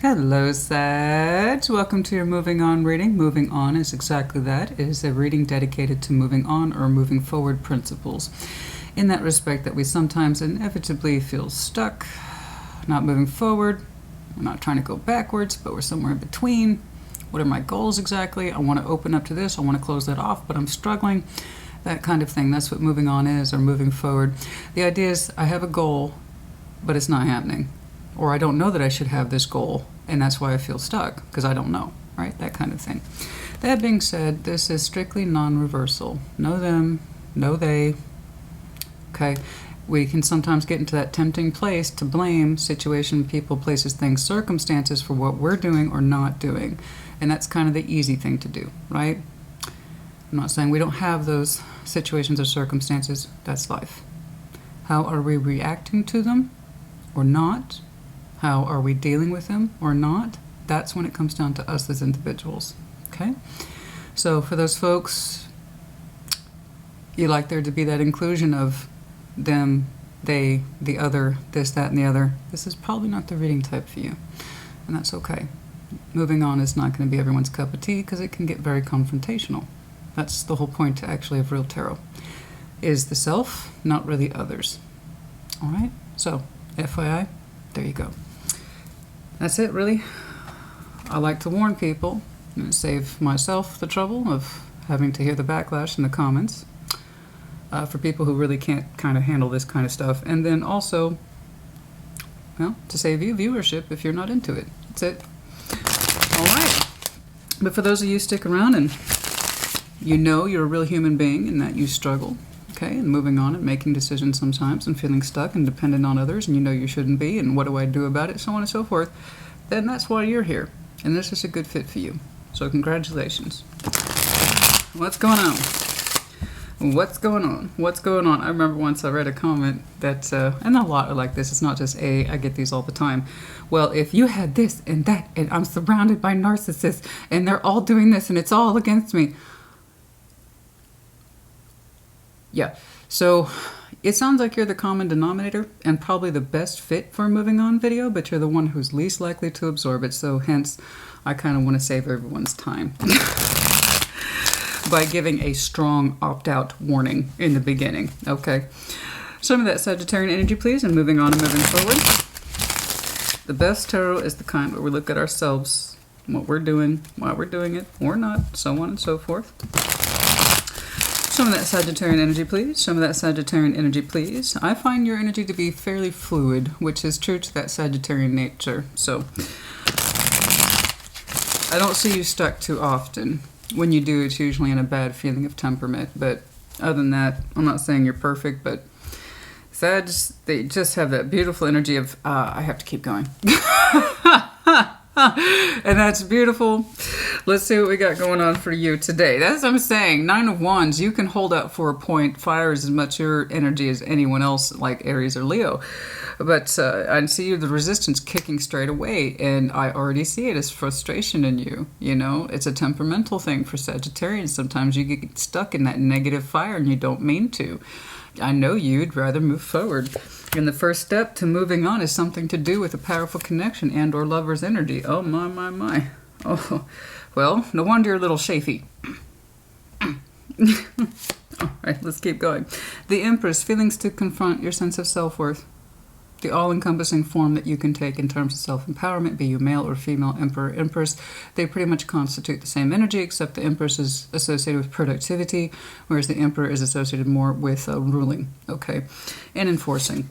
Hello, Sag. Welcome to your Moving On reading. Moving On is exactly that. It is a reading dedicated to moving on or moving forward principles. In that respect that we sometimes inevitably feel stuck, not moving forward. We're not trying to go backwards, but we're somewhere in between. What are my goals exactly? I want to open up to this. I want to close that off, but I'm struggling. That kind of thing. That's what moving on is, or moving forward. The idea is I have a goal, but it's not happening. Or I don't know that I should have this goal, and that's why I feel stuck, because I don't know, right? That kind of thing. That being said, this is strictly non-reversal. Know them, know they. Okay? We can sometimes get into that tempting place to blame situation, people, places, things, circumstances for what we're doing or not doing. And that's kind of the easy thing to do, right? I'm not saying we don't have those situations or circumstances. That's life. How are we reacting to them or not? How are we dealing with them or not? That's when it comes down to us as individuals. Okay? So for those folks, you like there to be that inclusion of them, they, the other, this, that, and the other. This is probably not the reading type for you. And that's okay. Moving on is not going to be everyone's cup of tea because it can get very confrontational. That's the whole point actually of real tarot. Is the self, not really others. All right? So, FYI, there you go. That's it, really. I like to warn people and save myself the trouble of having to hear the backlash in the comments for people who really can't kind of handle this kind of stuff. And then also, well, to save you viewership if you're not into it. That's it. All right. But for those of you who stick around and you know you're a real human being and that you struggle, okay, and moving on and making decisions sometimes and feeling stuck and dependent on others and you know you shouldn't be and what do I do about it, so on and so forth, then that's why you're here. And this is a good fit for you. So congratulations. What's going on? What's going on? What's going on? I remember once I read a comment that, and a lot are like this, it's not just I get these all the time. Well, if you had this and that and I'm surrounded by narcissists and they're all doing this and it's all against me. Yeah, so it sounds like you're the common denominator and probably the best fit for a moving on video, but you're the one who's least likely to absorb it. So hence, I kind of want to save everyone's time by giving a strong opt-out warning in the beginning. Okay, some of that Sagittarian energy, please, and moving on and moving forward. The best tarot is the kind where we look at ourselves, what we're doing, why we're doing it, or not, so on and so forth. Some of that Sagittarian energy, please. Some of that Sagittarian energy, please. I find your energy to be fairly fluid, which is true to that Sagittarian nature. So, I don't see you stuck too often. When you do, it's usually in a bad feeling of temperament. But other than that, I'm not saying you're perfect, but Sag, they just have that beautiful energy of, I have to keep going. And that's beautiful. Let's see what we got going on for you today. That's what I'm saying. 9 of Wands, you can hold out for a point. Fire is as much your energy as anyone else, like Aries or Leo. But I see you, the resistance kicking straight away, and I already see it as frustration in you. You know, it's a temperamental thing for Sagittarians. Sometimes you get stuck in that negative fire and you don't mean to. I know you'd rather move forward. And the first step to moving on is something to do with a powerful connection and or lover's energy. Oh, my, my, my. Oh, well, no wonder you're a little chafy. All right, let's keep going. The Empress, feelings to confront your sense of self-worth. The all-encompassing form that you can take in terms of self-empowerment, be you male or female, Emperor, Empress, they pretty much constitute the same energy, except the Empress is associated with productivity, whereas the Emperor is associated more with ruling, okay, and enforcing.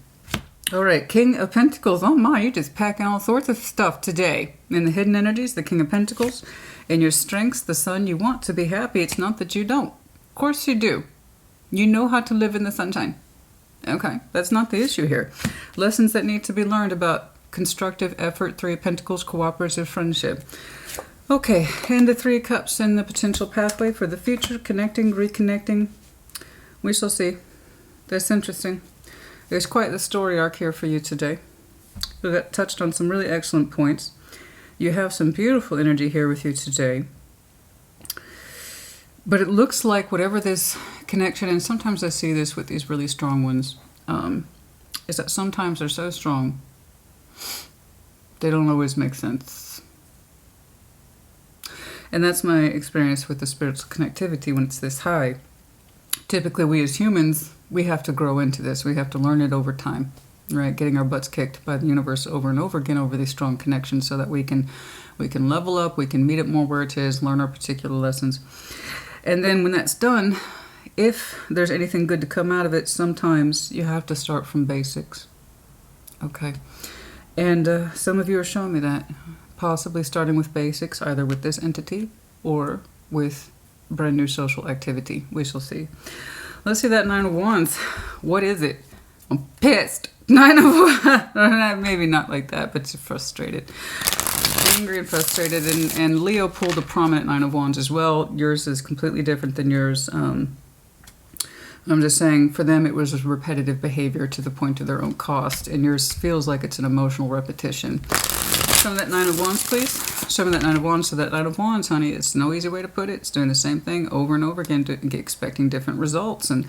All right, King of Pentacles. Oh my, you're just packing all sorts of stuff today. In the hidden energies, the King of Pentacles. In your strengths, the Sun, you want to be happy. It's not that you don't. Of course you do. You know how to live in the sunshine. Okay, that's not the issue here. Lessons that need to be learned about constructive effort, 3 of Pentacles, cooperative friendship. Okay, and the 3 of Cups and the potential pathway for the future, connecting, reconnecting. We shall see. That's interesting. There's quite the story arc here for you today. We got touched on some really excellent points. You have some beautiful energy here with you today. But it looks like whatever this connection, and sometimes I see this with these really strong ones, is that sometimes they're so strong They don't always make sense. And that's my experience with the spiritual connectivity when it's this high. Typically, we as humans, we have to grow into this. We have to learn it over time, right? Getting our butts kicked by the universe over and over again over these strong connections so that we can level up, we can meet it more where it is, learn our particular lessons. And then when that's done, if there's anything good to come out of it, sometimes you have to start from basics. Okay. And some of you are showing me that. Possibly starting with basics, either with this entity or with brand new social activity. We shall see. Let's see that Nine of Wands. What is it? I'm pissed. Nine of Wands. Maybe not like that, but you're frustrated. Angry and frustrated. And Leo pulled a prominent Nine of Wands as well. Yours is completely different than yours. I'm just saying, for them, it was a repetitive behavior to the point of their own cost. And yours feels like it's an emotional repetition. Show me that Nine of Wands, please. Show me that Nine of Wands. So that Nine of Wands, honey, it's no easy way to put it. It's doing the same thing over and over again, expecting different results. And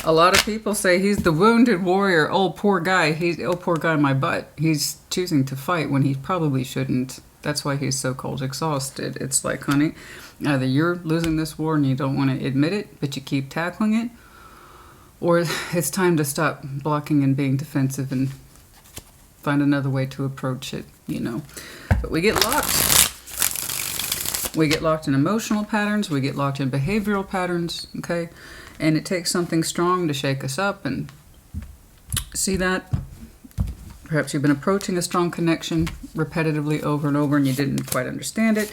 a lot of people say he's the wounded warrior. Oh, poor guy. Oh, poor guy, my butt. He's choosing to fight when he probably shouldn't. That's why he's so cold exhausted. It's like, honey, either you're losing this war and you don't want to admit it, but you keep tackling it, or it's time to stop blocking and being defensive and find another way to approach it, you know. But we get locked. We get locked in emotional patterns. We get locked in behavioral patterns, okay? And it takes something strong to shake us up. And see that? Perhaps you've been approaching a strong connection repetitively over and over and you didn't quite understand it.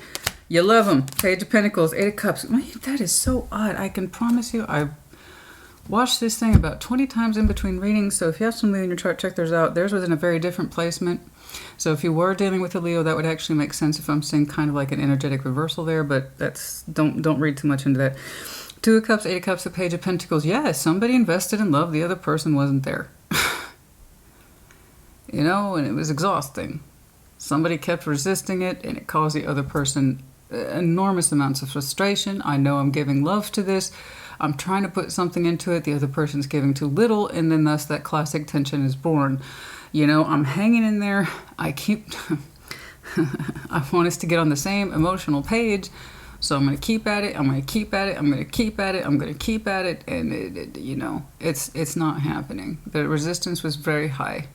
You love them. Page of Pentacles, Eight of Cups. That is so odd. I can promise you I've watched this thing about 20 times in between readings. So if you have something in your chart, check theirs out. Theirs was in a very different placement. So if you were dealing with a Leo, that would actually make sense if I'm seeing kind of like an energetic reversal there. But that's don't read too much into that. Two of Cups, Eight of Cups, a Page of Pentacles. Yeah, somebody invested in love. The other person wasn't there. You know, and it was exhausting. Somebody kept resisting it, and it caused the other person enormous amounts of frustration. I know I'm giving love to this. I'm trying to put something into it. The other person's giving too little, and then thus that classic tension is born. You know, I'm hanging in there. I want us to get on the same emotional page, so I'm going to keep at it. I'm going to keep at it. I'm going to keep at it. I'm going to keep at it, and you know, it's not happening. The resistance was very high.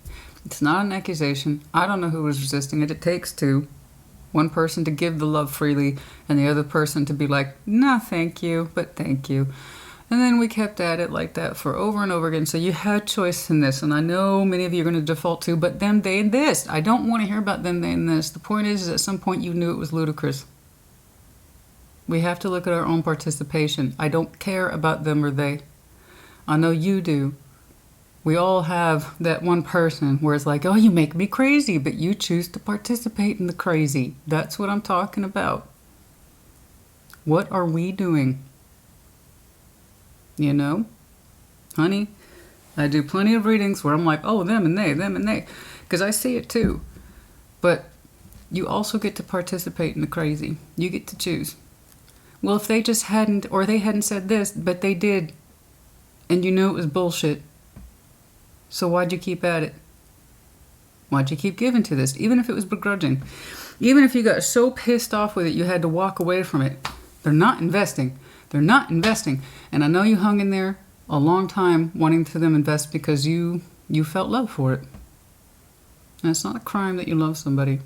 It's not an accusation. I don't know who was resisting it. It takes two. One person to give the love freely and the other person to be like, no, thank you, but thank you. And then we kept at it like that for over and over again. So you had choice in this. And I know many of you are going to default to, but them, they, and this. I don't want to hear about them, they, and this. The point is at some point you knew it was ludicrous. We have to look at our own participation. I don't care about them or they. I know you do. We all have that one person where it's like, oh, you make me crazy, but you choose to participate in the crazy. That's what I'm talking about. What are we doing? You know? Honey, I do plenty of readings where I'm like, oh, them and they. Because I see it too. But you also get to participate in the crazy. You get to choose. Well, if they just hadn't, or they hadn't said this, but they did, and you knew it was bullshit, so why'd you keep at it? Why'd you keep giving to this? Even if it was begrudging. Even if you got so pissed off with it, you had to walk away from it. They're not investing. They're not investing. And I know you hung in there a long time wanting to them invest because you felt love for it. And it's not a crime that you love somebody.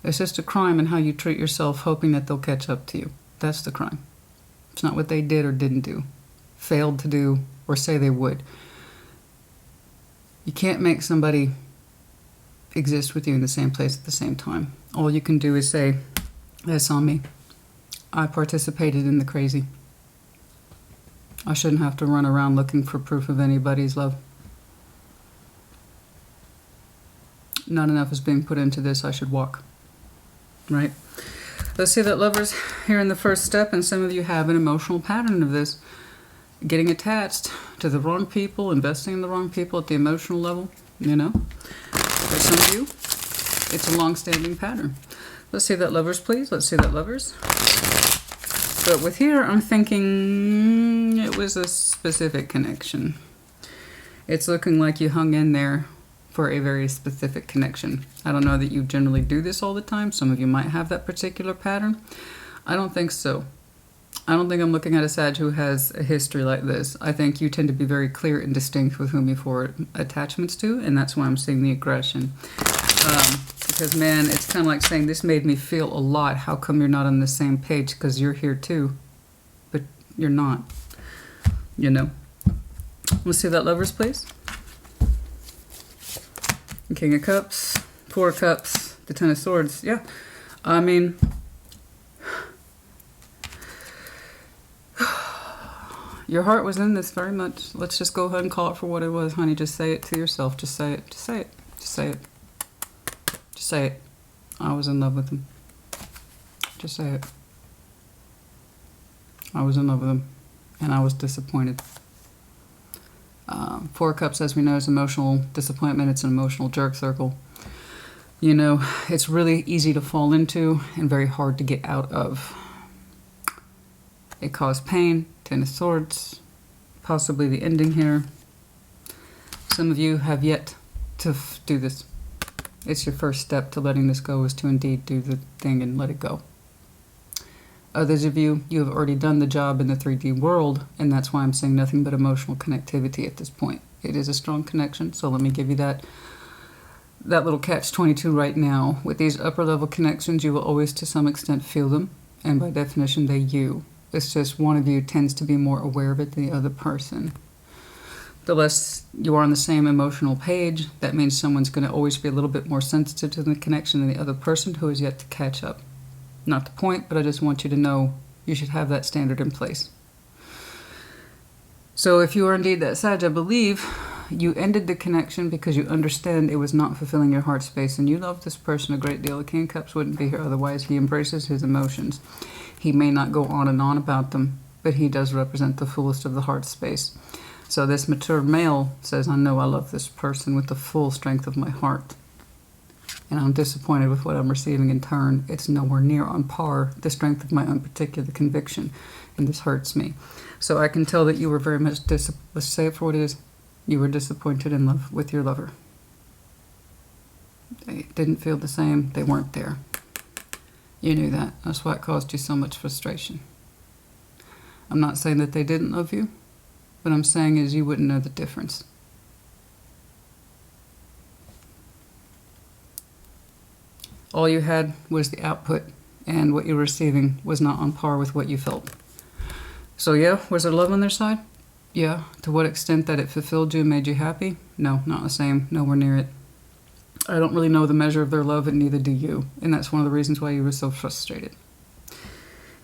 It's just a crime in how you treat yourself, hoping that they'll catch up to you. That's the crime. It's not what they did or didn't do, failed to do, or say they would. You can't make somebody exist with you in the same place at the same time. All you can do is say, that's on me. I participated in the crazy. I shouldn't have to run around looking for proof of anybody's love. Not enough is being put into this. I should walk. Right? Let's see that, lovers, here in the first step, and some of you have an emotional pattern of this. Getting attached to the wrong people, investing in the wrong people at the emotional level, you know. For some of you, it's a long-standing pattern. Let's see that, lovers, please. Let's see that, lovers. But with here, I'm thinking it was a specific connection. It's looking like you hung in there for a very specific connection. I don't know that you generally do this all the time. Some of you might have that particular pattern. I don't think so. I don't think I'm looking at a Sag who has a history like this. I think you tend to be very clear and distinct with whom you forward attachments to, and that's why I'm seeing the aggression. Because, man, it's kind of like saying, this made me feel a lot. How come you're not on the same page? Because you're here too, but you're not, you know. Let's see that Lovers, please. King of Cups, Four of Cups, the Ten of Swords. Yeah, I mean, your heart was in this very much. Let's just go ahead and call it for what it was, honey. Just say it to yourself. Just say it. Just say it. Just say it. Just say it. I was in love with him. Just say it. I was in love with him, and I was disappointed. Four of Cups, as we know, is emotional disappointment. It's an emotional jerk circle. You know, it's really easy to fall into and very hard to get out of. It caused pain. Ten of Swords. Possibly the ending here. Some of you have yet to do this. It's your first step to letting this go, is to indeed do the thing and let it go. Others of you, you have already done the job in the 3D world, and that's why I'm saying nothing but emotional connectivity at this point. It is a strong connection, so let me give you that little catch-22 right now. With these upper-level connections, you will always, to some extent, feel them, and by definition, they you. It's just one of you tends to be more aware of it than the other person. The less you are on the same emotional page, that means someone's going to always be a little bit more sensitive to the connection than the other person who is yet to catch up. Not the point, but I just want you to know you should have that standard in place. So if you are indeed that Sag, I believe you ended the connection because you understand it was not fulfilling your heart space, and you love this person a great deal. The King of Cups wouldn't be here otherwise. He embraces his emotions. He may not go on and on about them, but he does represent the fullest of the heart space. So this mature male says, I know I love this person with the full strength of my heart. And I'm disappointed with what I'm receiving in turn. It's nowhere near on par the strength of my own particular conviction, and this hurts me. So I can tell that you were very much let's say it for what it is. You were disappointed in love with your lover. They didn't feel the same. They weren't there. You knew that. That's why it caused you so much frustration. I'm not saying that they didn't love you. What I'm saying is you wouldn't know the difference. All you had was the output, and what you were receiving was not on par with what you felt. So yeah, was there love on their side? Yeah. To what extent that it fulfilled you and made you happy? No, not the same. Nowhere near it. I don't really know the measure of their love, and neither do you. And that's one of the reasons why you were so frustrated.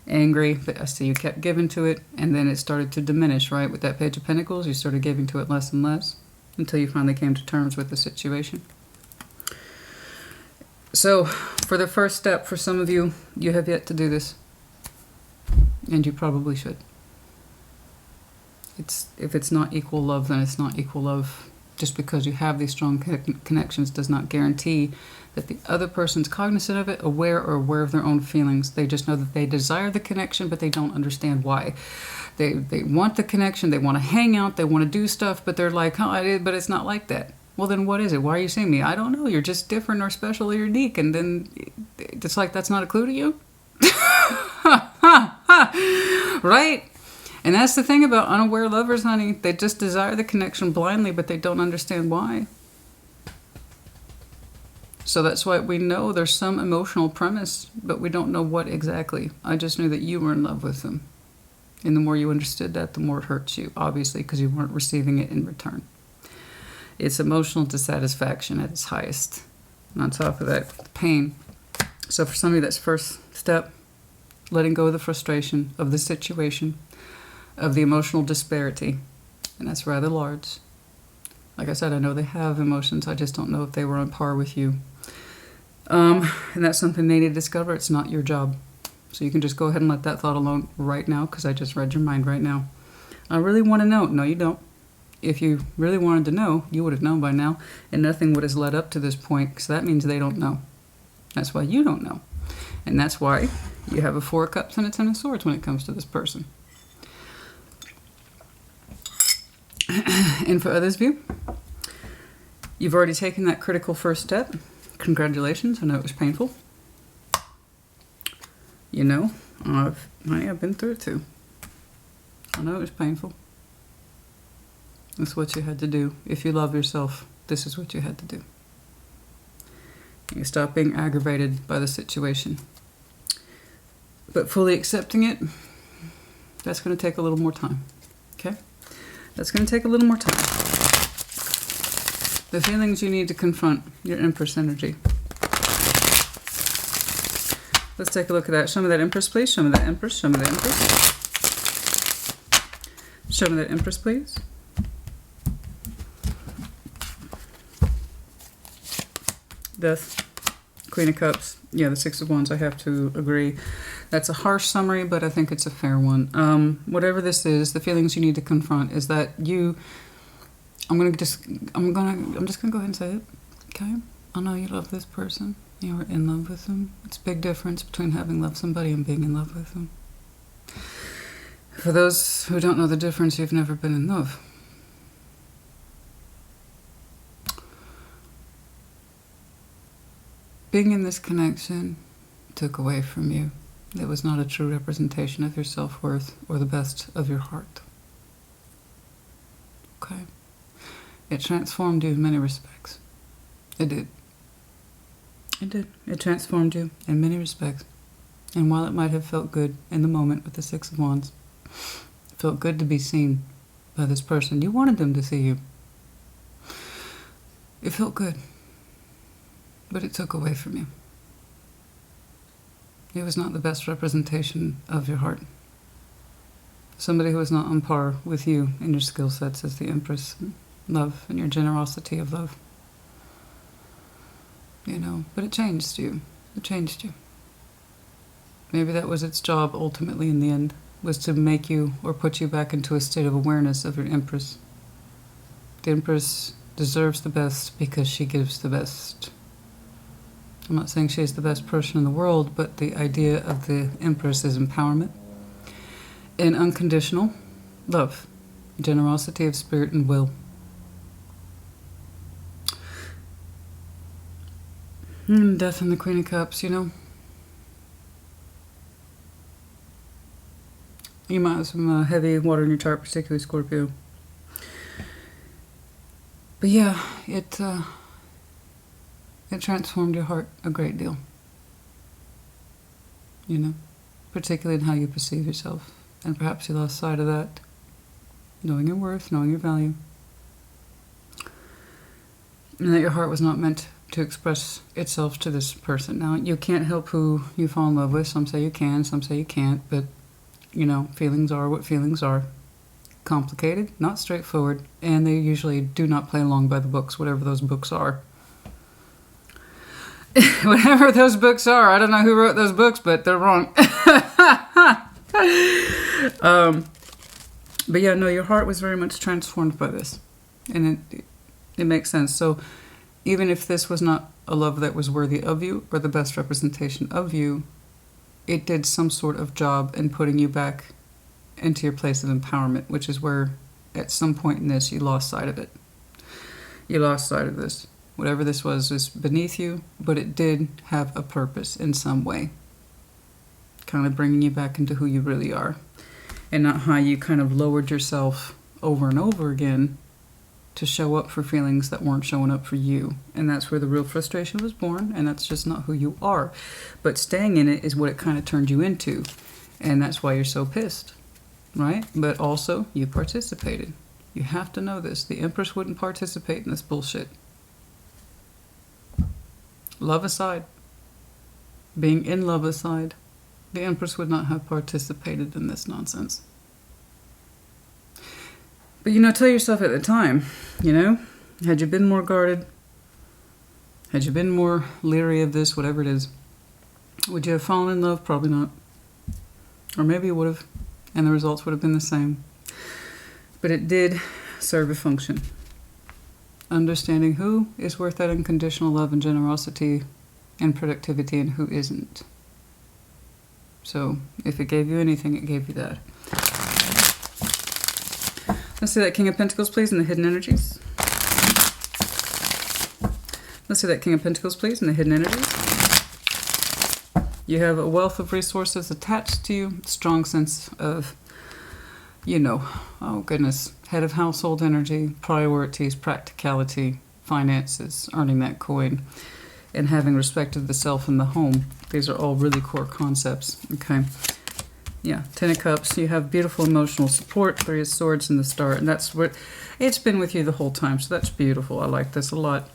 Angry, but I see you kept giving to it, and then it started to diminish, right? With that Page of Pentacles, you started giving to it less and less until you finally came to terms with the situation. So, for the first step, for some of you, you have yet to do this. And you probably should. If it's not equal love, then it's not equal love. Just because you have these strong connections does not guarantee that the other person's cognizant of it, aware of their own feelings. They just know that they desire the connection, but they don't understand why. They want the connection, they want to hang out, they want to do stuff, but they're like, oh, I did, but it's not like that. Well, then what is it? Why are you seeing me? I don't know. You're just different or special or unique. And then it's like, that's not a clue to you? Right? And that's the thing about unaware lovers, honey. They just desire the connection blindly, but they don't understand why. So that's why we know there's some emotional premise, but we don't know what exactly. I just knew that you were in love with them. And the more you understood that, the more it hurts you, obviously, because you weren't receiving it in return. It's emotional dissatisfaction at its highest. And on top of that, pain. So for some of you, that's first step. Letting go of the frustration of the situation, of the emotional disparity. And that's rather large. Like I said, I know they have emotions. I just don't know if they were on par with you. And that's something they need to discover. It's not your job. So you can just go ahead and let that thought alone right now, because I just read your mind right now. I really want to know. No, you don't. If you really wanted to know, you would have known by now, and nothing would have led up to this point, because that means they don't know. That's why you don't know. And that's why you have a Four of Cups and a Ten of Swords when it comes to this person. And for others of you, You've already taken that critical first step. Congratulations. I know it was painful. You know, I've been through it too. I know it was painful. It's what you had to do. If you love yourself, this is what you had to do. You stop being aggravated by the situation. But fully accepting it, that's going to take a little more time. Okay? That's going to take a little more time. The feelings you need to confront, your Empress energy. Let's take a look at that. Show me that Empress, please. Show me that Empress. Show me that Empress. Show me that Empress, please. Death. Queen of Cups. Yeah, the Six of Wands, I have to agree. That's a harsh summary, but I think it's a fair one. Whatever this is, the feelings you need to confront is that you... I'm just gonna go ahead and say it. Okay? I know you love this person. You are in love with them. It's a big difference between having loved somebody and being in love with them. For those who don't know the difference, you've never been in love. Being in this connection took away from you. It was not a true representation of your self-worth or the best of your heart. Okay? It transformed you in many respects. It did. It did. It transformed you in many respects. And while it might have felt good in the moment with the Six of Wands, it felt good to be seen by this person. You wanted them to see you. It felt good. But it took away from you. It was not the best representation of your heart. Somebody who was not on par with you in your skill sets as the Empress, love, and your generosity of love. You know, but it changed you. It changed you. Maybe that was its job ultimately in the end, was to make you or put you back into a state of awareness of your Empress. The Empress deserves the best because she gives the best. I'm not saying she's the best person in the world, but the idea of the Empress is empowerment and unconditional love, generosity of spirit and will. Death and the Queen of Cups, you know. You might have some heavy water in your chart, particularly Scorpio. But yeah, it transformed your heart a great deal. You know, particularly in how you perceive yourself. And perhaps you lost sight of that. Knowing your worth, knowing your value. And that your heart was not meant to express itself to this person. Now, you can't help who you fall in love with. Some say you can, some say you can't. But, you know, feelings are what feelings are. Complicated, not straightforward. And they usually do not play along by the books, whatever those books are. Whatever those books are. I don't know who wrote those books, but they're wrong. But yeah, no, your heart was very much transformed by this. And it makes sense. So even if this was not a love that was worthy of you or the best representation of you, it did some sort of job in putting you back into your place of empowerment, which is where at some point in this you lost sight of it. You lost sight of this. Whatever this was beneath you, but it did have a purpose in some way. Kind of bringing you back into who you really are. And not how you kind of lowered yourself over and over again to show up for feelings that weren't showing up for you. And that's where the real frustration was born, and that's just not who you are. But staying in it is what it kind of turned you into. And that's why you're so pissed, right? But also, you participated. You have to know this. The Empress wouldn't participate in this bullshit. Love aside, being in love aside, the Empress would not have participated in this nonsense. But, you know, tell yourself at the time, you know, had you been more guarded, had you been more leery of this, whatever it is, would you have fallen in love? Probably not. Or maybe you would have, and the results would have been the same. But it did serve a function. Understanding who is worth that unconditional love and generosity and productivity and who isn't. So, if it gave you anything, it gave you that. Let's see that King of Pentacles, please, and the hidden energies. Let's see that King of Pentacles, please, and the hidden energies. You have a wealth of resources attached to you, strong sense of, you know, oh goodness, head of household energy, priorities, practicality, finances, earning that coin, and having respect of the self and the home. These are all really core concepts, okay? Yeah, Ten of Cups, you have beautiful emotional support, Three of Swords in the start, and that's what, it's been with you the whole time, so that's beautiful. I like this a lot.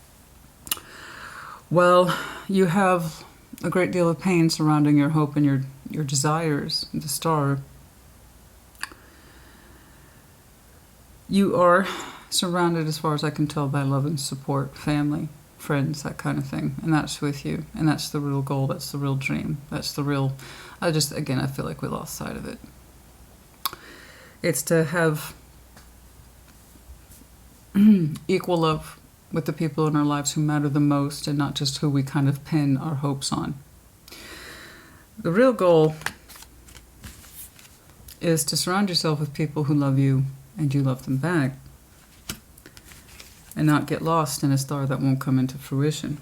Well, you have a great deal of pain surrounding your hope and your desires, the Star. You are surrounded, as far as I can tell, by love and support, family, friends, that kind of thing. And that's with you. And that's the real goal. That's the real dream. That's the real... again, I feel like we lost sight of it. It's to have equal love with the people in our lives who matter the most, and not just who we kind of pin our hopes on. The real goal is to surround yourself with people who love you and you love them back, and not get lost in a star that won't come into fruition.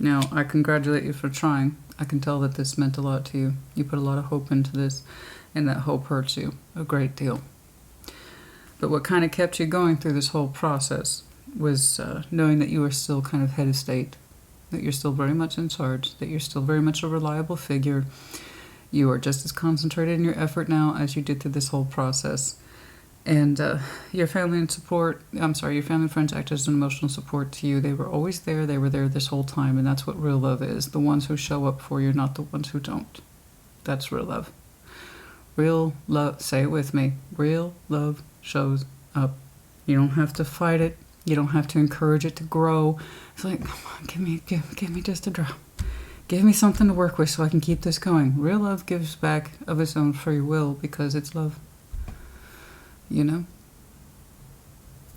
Now, I congratulate you for trying. I can tell that this meant a lot to you. You put a lot of hope into this, and that hope hurts you a great deal. But what kind of kept you going through this whole process was knowing that you are still kind of head of state, that you're still very much in charge, that you're still very much a reliable figure. You are just as concentrated in your effort now as you did through this whole process. And your family and your family and friends act as an emotional support to you. They were always there. They were there this whole time, and that's what real love is. The ones who show up for you, not the ones who don't. That's real love. Real love, say it with me, real love shows up. You don't have to fight it. You don't have to encourage it to grow. It's like, come on, give me just a drop. Give me something to work with so I can keep this going. Real love gives back of its own free will because it's love. You know?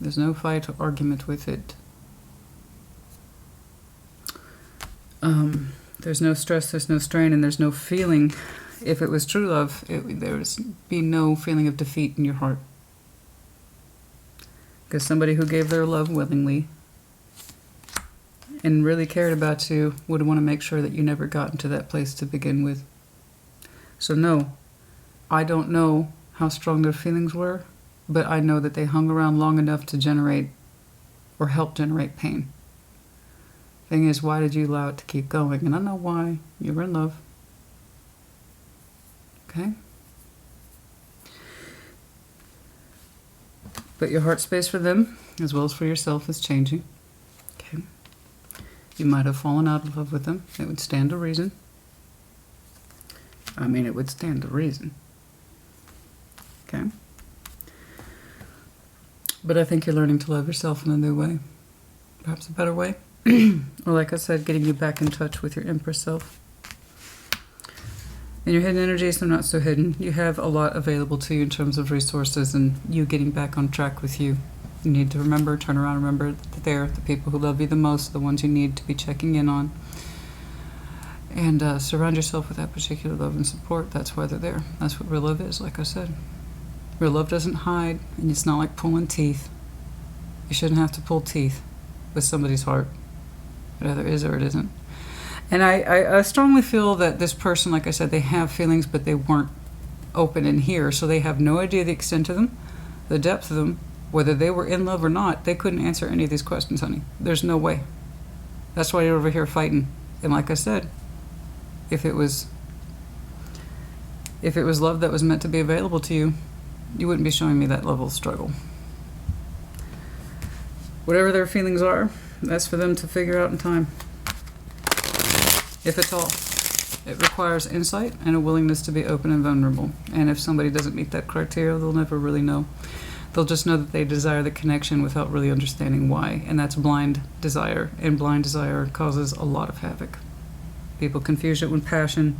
There's no fight or argument with it. There's no stress, there's no strain, and there's no feeling. If it was true love, there would be no feeling of defeat in your heart. Because somebody who gave their love willingly and really cared about you would want to make sure that you never got into that place to begin with. So no, I don't know how strong their feelings were, but I know that they hung around long enough to generate or help generate pain. Thing is, why did you allow it to keep going? And I know why. You were in love. Okay? But your heart space for them, as well as for yourself, is changing. Okay? You might have fallen out of love with them. It would stand to reason. I mean, it would stand to reason. Okay? But I think you're learning to love yourself in a new way. Perhaps a better way. Or like I said, getting you back in touch with your Empress self. And your hidden energies, they're not so hidden. You have a lot available to you in terms of resources and you getting back on track with you. You need to remember, turn around, remember that they're the people who love you the most, the ones you need to be checking in on. And surround yourself with that particular love and support. That's why they're there. That's what real love is, like I said. Real love doesn't hide, and it's not like pulling teeth. You shouldn't have to pull teeth with somebody's heart. It either is or it isn't. And I strongly feel that this person, like I said, they have feelings, but they weren't open in here, so they have no idea the extent of them, the depth of them, whether they were in love or not. They couldn't answer any of these questions, honey. There's no way. That's why you're over here fighting. And like I said, if it was love that was meant to be available to you, you wouldn't be showing me that level of struggle. Whatever their feelings are, that's for them to figure out in time. If at all. It requires insight and a willingness to be open and vulnerable. And if somebody doesn't meet that criteria, they'll never really know. They'll just know that they desire the connection without really understanding why. And that's blind desire. And blind desire causes a lot of havoc. People confuse it with passion.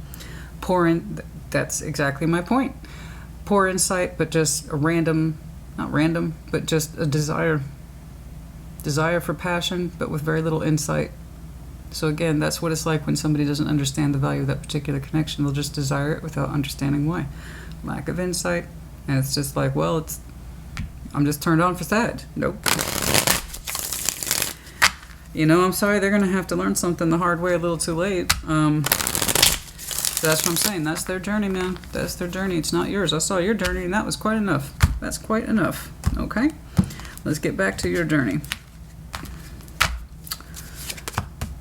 That's exactly my point. Poor insight, but just a not random, but just a desire. Desire for passion, but with very little insight. So again, that's what it's like when somebody doesn't understand the value of that particular connection. They'll just desire it without understanding why. Lack of insight. And it's just like, well, I'm just turned on for that. Nope. You know, I'm sorry, they're going to have to learn something the hard way a little too late. That's what I'm saying. That's their journey, man. That's their journey. It's not yours. I saw your journey, and that was quite enough. That's quite enough. Okay? Let's get back to your journey.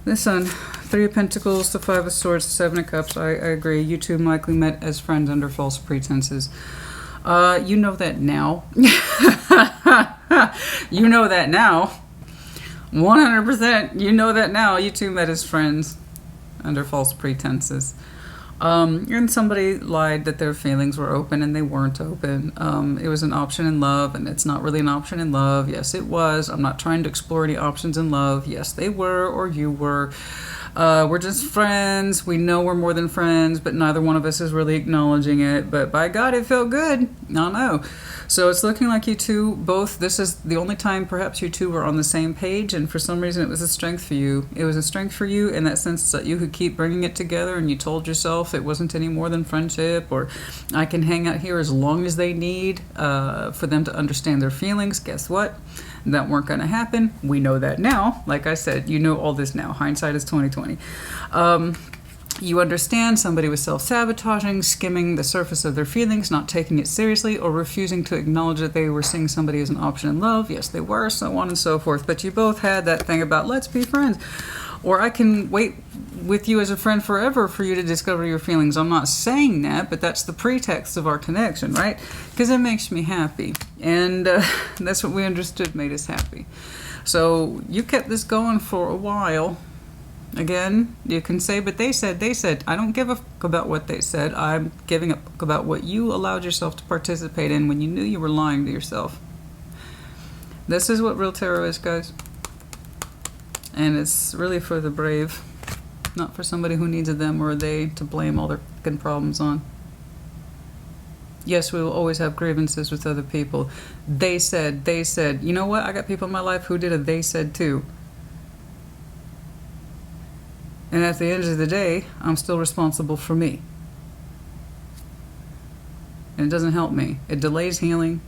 This Sun, 3 of Pentacles, the 5 of Swords, the 7 of Cups. I agree. You two likely met as friends under false pretenses. You know that now. You know that now. 100%. You know that now. You two met as friends under false pretenses. And somebody lied that their feelings were open and they weren't open. It was an option in love, and it's not really an option in love. Yes, it was. I'm not trying to explore any options in love. Yes, they were, or you were. We're just friends. We know we're more than friends, but neither one of us is really acknowledging it. But by God, it felt good. I know. So it's looking like you two both, this is the only time perhaps you two were on the same page, and for some reason it was a strength for you. It was a strength for you in that sense that you could keep bringing it together, and you told yourself it wasn't any more than friendship, or I can hang out here as long as they need for them to understand their feelings. Guess what? That weren't going to happen. We know that now. Like I said, you know all this now. Hindsight is 20/20. You understand somebody was self-sabotaging, skimming the surface of their feelings, not taking it seriously, or refusing to acknowledge that they were seeing somebody as an option in love. Yes, they were, so on and so forth. But you both had that thing about, let's be friends. Or I can wait with you as a friend forever for you to discover your feelings. I'm not saying that, but that's the pretext of our connection, right? Because it makes me happy. And that's what we understood made us happy. So you kept this going for a while. Again, you can say, but they said. I don't give a fuck about what they said. I'm giving a fuck about what you allowed yourself to participate in when you knew you were lying to yourself. This is what real tarot is, guys. And it's really for the brave, not for somebody who needs a them or a they to blame all their fucking problems on. Yes, we will always have grievances with other people. They said. You know what? I got people in my life who did a they said too. And at the end of the day, I'm still responsible for me. And it doesn't help me. It delays healing.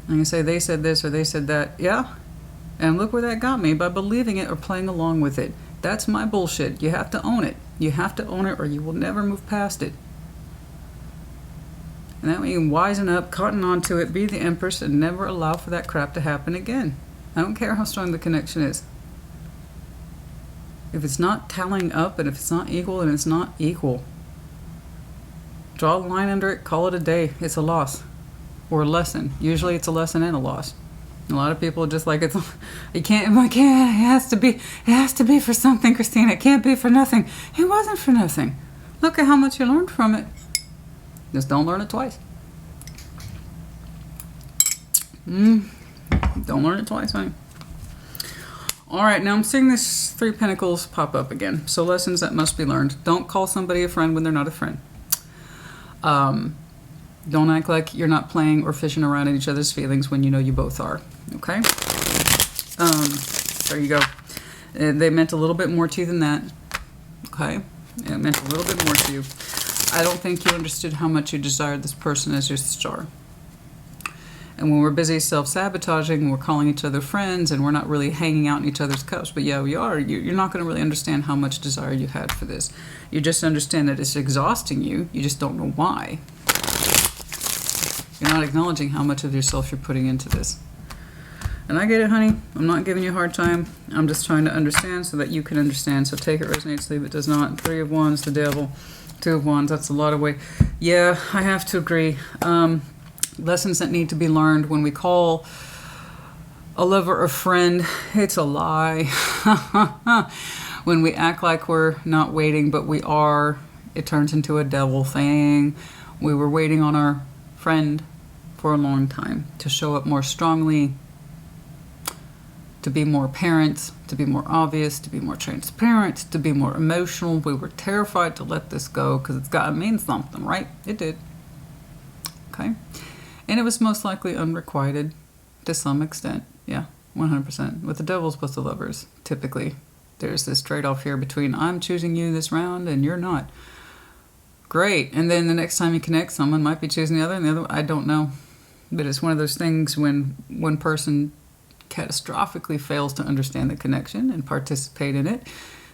I can say they said this or they said that. Yeah. And look where that got me, by believing it or playing along with it. That's my bullshit. You have to own it. You have to own it, or you will never move past it. And that means wisen up, cotton onto it, be the empress, and never allow for that crap to happen again. I don't care how strong the connection is. If it's not tallying up, and if it's not equal, and it's not equal. Draw a line under it, call it a day. It's a loss. Or a lesson. Usually it's a lesson and a loss. A lot of people are just like, it has to be for something, Christina. It can't be for nothing. It wasn't for nothing. Look at how much you learned from it. Just don't learn it twice. Don't learn it twice, honey. Alright, now I'm seeing this 3 Pentacles pop up again. So lessons that must be learned. Don't call somebody a friend when they're not a friend. Don't act like you're not playing or fishing around in each other's feelings when you know you both are. Okay? There you go. They meant a little bit more to you than that. Okay? It meant a little bit more to you. I don't think you understood how much you desired this person as your star. And when we're busy self-sabotaging, we're calling each other friends, and we're not really hanging out in each other's cups. But yeah, we are. You're not going to really understand how much desire you had for this. You just understand that it's exhausting you. You just don't know why. You're not acknowledging how much of yourself you're putting into this. And I get it, honey. I'm not giving you a hard time. I'm just trying to understand so that you can understand. So take it, resonates, leave it, does not. 3 of Wands, the Devil. 2 of Wands, that's a lot of weight. Yeah, I have to agree. Lessons that need to be learned. When we call a lover a friend, it's a lie. When we act like we're not waiting, but we are, it turns into a devil thing. We were waiting on our friend for a long time to show up more strongly, to be more apparent, to be more obvious, to be more transparent, to be more emotional. We were terrified to let this go because it's got to mean something, right? It did. Okay? And it was most likely unrequited to some extent. Yeah, 100%. With the devils plus the lovers, typically, there's this trade-off here between I'm choosing you this round and you're not. Great. And then the next time you connect, someone might be choosing the other, and the other, I don't know. But it's one of those things when one person catastrophically fails to understand the connection and participate in it.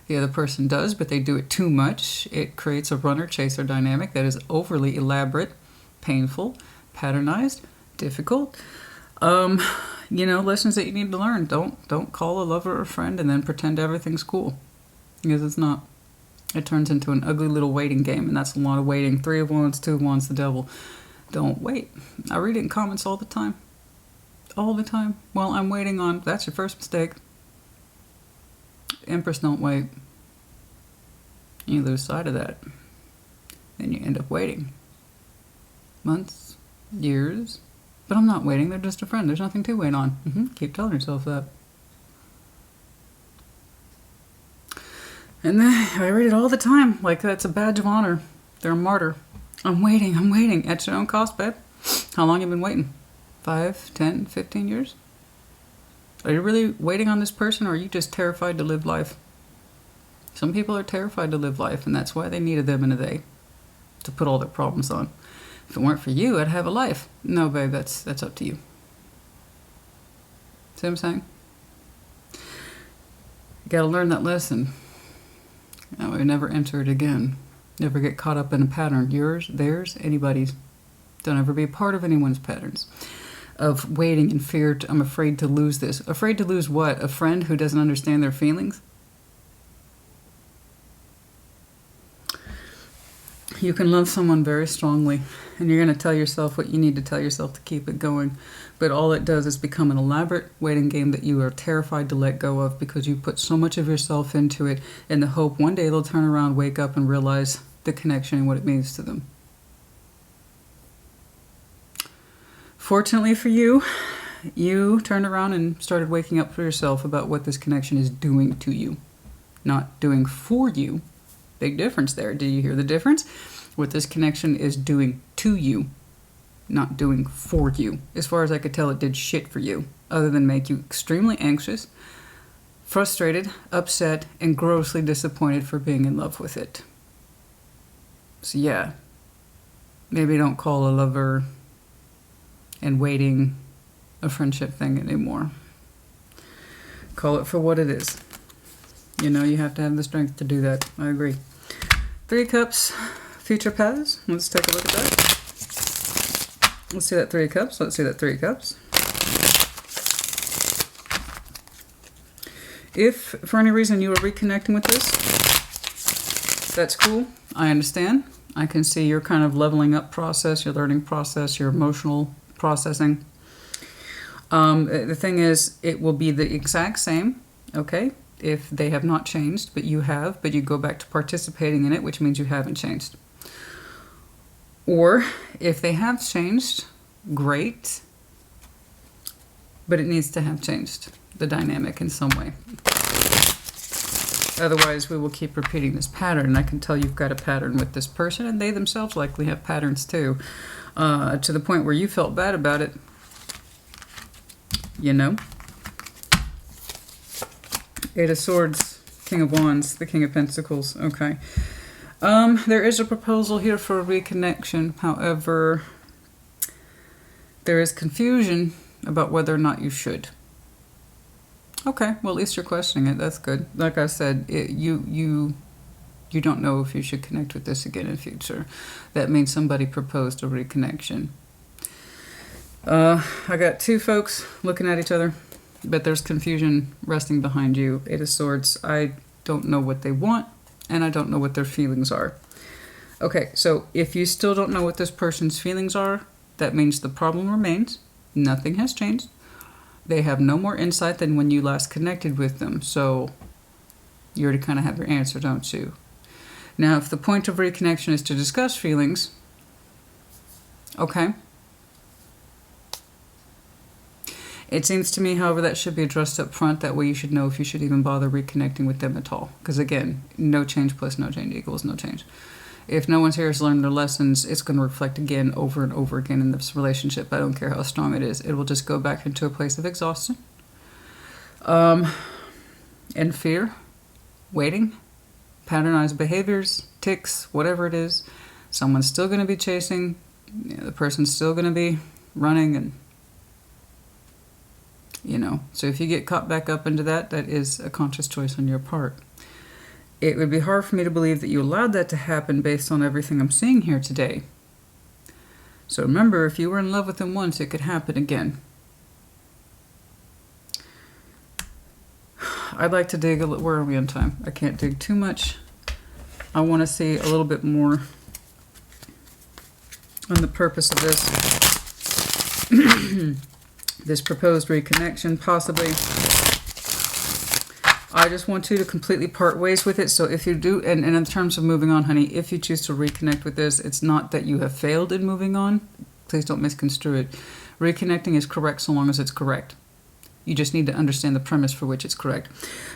The other person does, but they do it too much. It creates a runner-chaser dynamic that is overly elaborate, painful, patternized, difficult. Lessons that you need to learn. Don't call a lover or friend and then pretend everything's cool, because it's not. It turns into an ugly little waiting game, and that's a lot of waiting. 3 of Wands, 2 of Wands, the devil. Don't wait. I read it in comments all the time. All the time. Well, I'm waiting on... That's your first mistake. Empress, don't wait. You lose sight of that. Then you end up waiting. Months, years. But I'm not waiting. They're just a friend. There's nothing to wait on. Keep telling yourself that. And then I read it all the time. Like that's a badge of honor. They're a martyr. I'm waiting. At your own cost, babe. How long have you been waiting? 5, 10, 15 years? Are you really waiting on this person, or are you just terrified to live life? Some people are terrified to live life, and that's why they needed them and a they to put all their problems on. If it weren't for you, I'd have a life. No, babe, that's up to you. See what I'm saying? You gotta learn that lesson. That way, never enter it again. Never get caught up in a pattern. Yours, theirs, anybody's. Don't ever be a part of anyone's patterns. Of waiting in fear. I'm afraid to lose this. Afraid to lose what? A friend who doesn't understand their feelings? You can love someone very strongly, and you're going to tell yourself what you need to tell yourself to keep it going. But all it does is become an elaborate waiting game that you are terrified to let go of, because you put so much of yourself into it in the hope one day they'll turn around, wake up, and realize the connection and what it means to them. Fortunately for you, you turned around and started waking up for yourself about what this connection is doing to you, not doing for you. Big difference there. Do you hear the difference? What this connection is doing to you, not doing for you. As far as I could tell, it did shit for you, other than make you extremely anxious, frustrated, upset, and grossly disappointed for being in love with it. So yeah, maybe don't call a lover and waiting a friendship thing anymore. Call it for what it is. You know, you have to have the strength to do that. I agree. 3 of Cups, future paths. Let's take a look at that. Let's see that 3 of Cups. Let's see that 3 of Cups. If, for any reason, you are reconnecting with this, that's cool. I understand. I can see your kind of leveling up process, your learning process, your emotional processing. The thing is, it will be the exact same, okay? If they have not changed, but you have, but you go back to participating in it, which means you haven't changed. Or if they have changed, great, but it needs to have changed, the dynamic in some way. Otherwise, we will keep repeating this pattern. And I can tell you've got a pattern with this person, and they themselves likely have patterns too, to the point where you felt bad about it. You know? 8 of Swords, King of Wands, the King of Pentacles. Okay. There is a proposal here for a reconnection. However, there is confusion about whether or not you should. Okay, well, at least you're questioning it. That's good. Like I said, you don't know if you should connect with this again in the future. That means somebody proposed a reconnection. I got 2 folks looking at each other, but there's confusion resting behind you. 8 of Swords. I don't know what they want, and I don't know what their feelings are. Okay, so if you still don't know what this person's feelings are, that means the problem remains. Nothing has changed. They have no more insight than when you last connected with them. So you already kind of have your answer, don't you? Now, if the point of reconnection is to discuss feelings, okay. It seems to me, however, that should be addressed up front. That way you should know if you should even bother reconnecting with them at all. Because again, no change plus no change equals no change. If no one's here has learned their lessons, it's going to reflect again over and over again in this relationship. I don't care how strong it is. It will just go back into a place of exhaustion. And fear, waiting, patternized behaviors, tics, whatever it is. Someone's still going to be chasing. The person's still going to be running, and you know. So if you get caught back up into that, that is a conscious choice on your part. It would be hard for me to believe that you allowed that to happen based on everything I'm seeing here today. So remember, if you were in love with him once, it could happen again. I'd like to dig a little... Where are we on time? I can't dig too much. I want to see a little bit more on the purpose of this. This proposed reconnection, possibly. I just want you to completely part ways with it. So if you do, and in terms of moving on, honey, if you choose to reconnect with this, it's not that you have failed in moving on. Please don't misconstrue it. Reconnecting is correct so long as it's correct. You just need to understand the premise for which it's correct.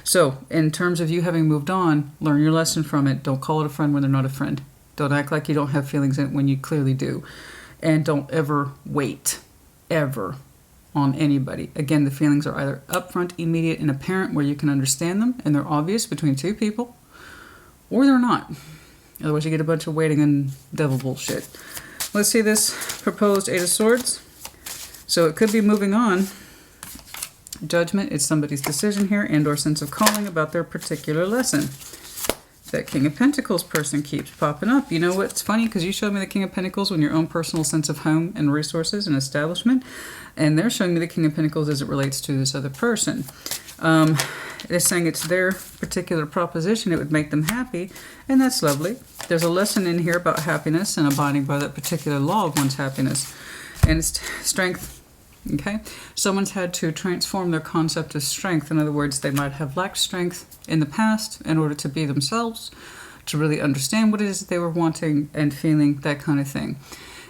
So in terms of you having moved on, learn your lesson from it. Don't call it a friend when they're not a friend. Don't act like you don't have feelings in it when you clearly do. And don't ever wait, ever, on anybody. Again, the feelings are either upfront, immediate, and apparent where you can understand them and they're obvious between two people, or they're not. Otherwise you get a bunch of waiting and devil bullshit. Let's see this proposed Eight of Swords. So it could be moving on. Judgment is somebody's decision here and or sense of calling about their particular lesson. That King of Pentacles person keeps popping up. You know what's funny? Because you showed me the King of Pentacles when your own personal sense of home and resources and establishment. And they're showing me the King of Pentacles as it relates to this other person. They're saying it's their particular proposition. It would make them happy. And that's lovely. There's a lesson in here about happiness and abiding by that particular law of one's happiness. And it's strength. Okay, someone's had to transform their concept of strength. In other words, they might have lacked strength in the past in order to be themselves, to really understand what it is that they were wanting and feeling, that kind of thing.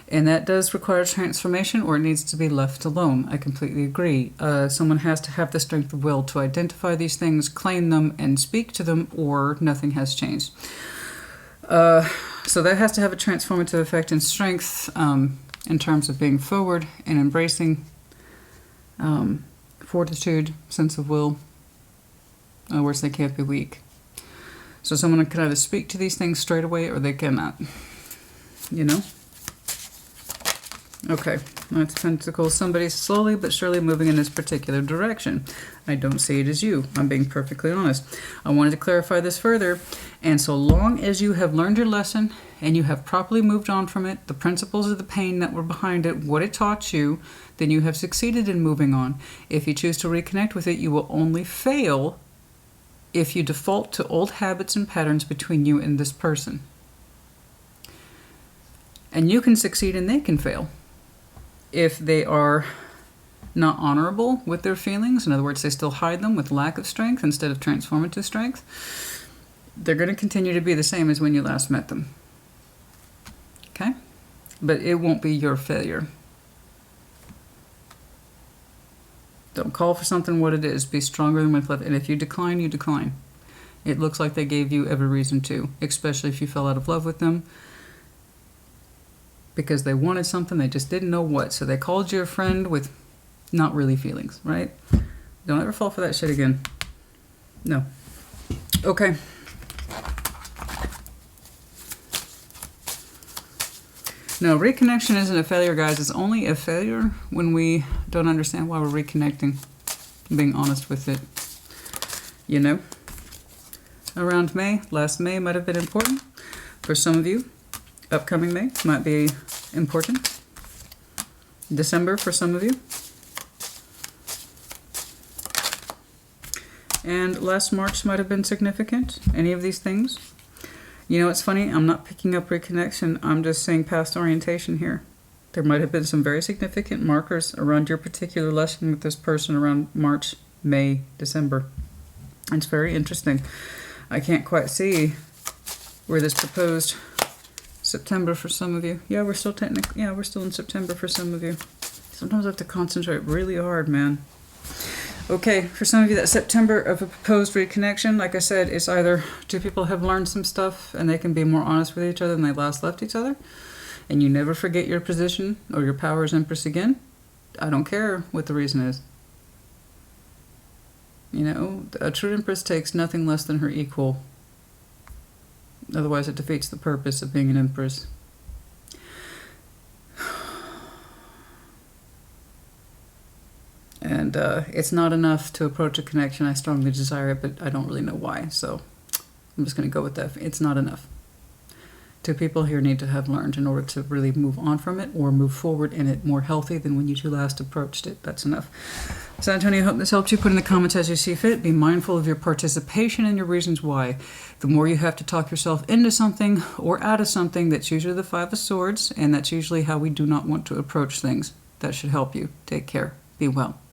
And that does require transformation, or it needs to be left alone. I completely agree. Someone has to have the strength of will to identify these things, claim them, and speak to them, or nothing has changed. So that has to have a transformative effect in strength in terms of being forward and embracing fortitude, sense of will. In other words, they can't be weak. So someone can either speak to these things straight away or they cannot. You know? Okay, that's Pentacles. Somebody's slowly but surely moving in this particular direction. I don't see it as you. I'm being perfectly honest. I wanted to clarify this further. And so long as you have learned your lesson and you have properly moved on from it, the principles of the pain that were behind it, what it taught you, then you have succeeded in moving on. If you choose to reconnect with it, you will only fail if you default to old habits and patterns between you and this person. And you can succeed and they can fail. If they are not honorable with their feelings, in other words, they still hide them with lack of strength instead of transformative strength, they're going to continue to be the same as when you last met them. Okay? But it won't be your failure. Don't call for something what it is. Be stronger than what's left. And if you decline, you decline. It looks like they gave you every reason to, especially if you fell out of love with them because they wanted something, they just didn't know what. So they called you a friend with not really feelings, right? Don't ever fall for that shit again. No. Okay. No, reconnection isn't a failure, guys. It's only a failure when we don't understand why we're reconnecting. Being honest with it. You know? Around May, last May might have been important. For some of you, upcoming May might be important. December for some of you. And last March might have been significant. Any of these things. You know, it's funny, I'm not picking up reconnection, I'm just saying past orientation here. There might have been some very significant markers around your particular lesson with this person around March, May, December. It's very interesting. I can't quite see where this proposed September for some of you. Yeah, we're still technically, we're still in September for some of you. Sometimes I have to concentrate really hard, man. Okay, for some of you, that September of a proposed reconnection, like I said, it's either two people have learned some stuff and they can be more honest with each other than they last left each other, and you never forget your position or your power as Empress again. I don't care what the reason is. You know, a true Empress takes nothing less than her equal. Otherwise, it defeats the purpose of being an Empress. And And it's not enough to approach a connection. I strongly desire it, but I don't really know why. So I'm just going to go with that. It's not enough. Two people here need to have learned in order to really move on from it or move forward in it more healthy than when you two last approached it. That's enough. So, Antonio, I hope this helped you. Put in the comments as you see fit. Be mindful of your participation and your reasons why. The more you have to talk yourself into something or out of something, that's usually the Five of Swords, and that's usually how we do not want to approach things. That should help you. Take care. Be well.